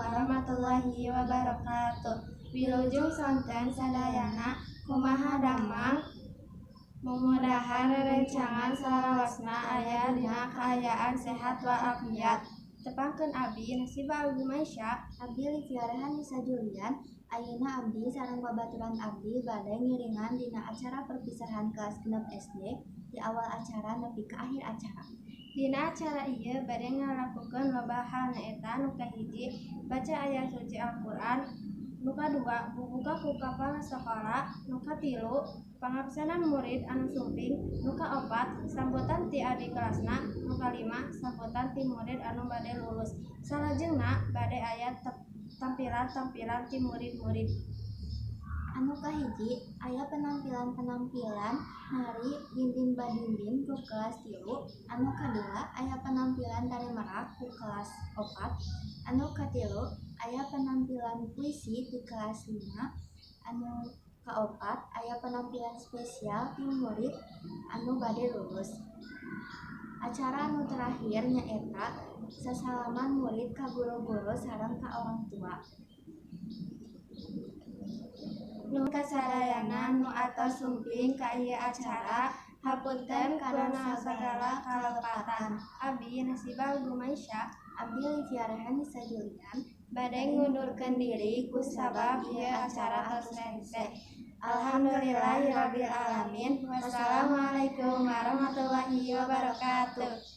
warahmatullahi wabarakatuh. Wilujeng sonten sadayana kumaha damang mudah-mudahan rerencangan salawasna aya dina kaayaan sehat walafiat. Tepangkeun abdi Nasiba Al-Gumaisya, abdi Liviarahan Nisa Julian. Ayeuna abdi sareng babaturan abdi bade ngiringan dina acara perpisahan kelas 6 SD di awal acara nepi ka akhir acara. Dina acara ieu bade ngalakukeun loba hal nyaeta nu kahiji baca ayat suci Al-Qur'an, nu kadua bubuka ku kepala sekolah, nu katilu pangabsenan murid anu sumping, nu kaopat sambutan ti adik kelasna, nu kalima sambutan ti murid anu bade lulus. Salajengna bade aya tampilan-tampilan ti murid-murid. Anu kahiji aya penampilan nari dinding badinding ku kelas 3. Anu kadua aya penampilan tari merak ku kelas 4. Anu katilu aya penampilan puisi di kelas 5. Anu kaopat aya penampilan spesial ti murid anu bade lulus. Acara anu terakhir nyaeta sasalaman murid ka guru-guru sareng ka orang tua. Nu kasadayana nu atos sumping ka ieu acara hapunten karana sagala kalepatan. Abdi Nasiba Al-Gumaisya, abdi Liviarahan Nisa Julian bade ngundurkeun diri ku sabab ieu acara tos rese. Alhamdulillahirabbil alamin. Wassalamualaikum warahmatullahi wabarakatuh.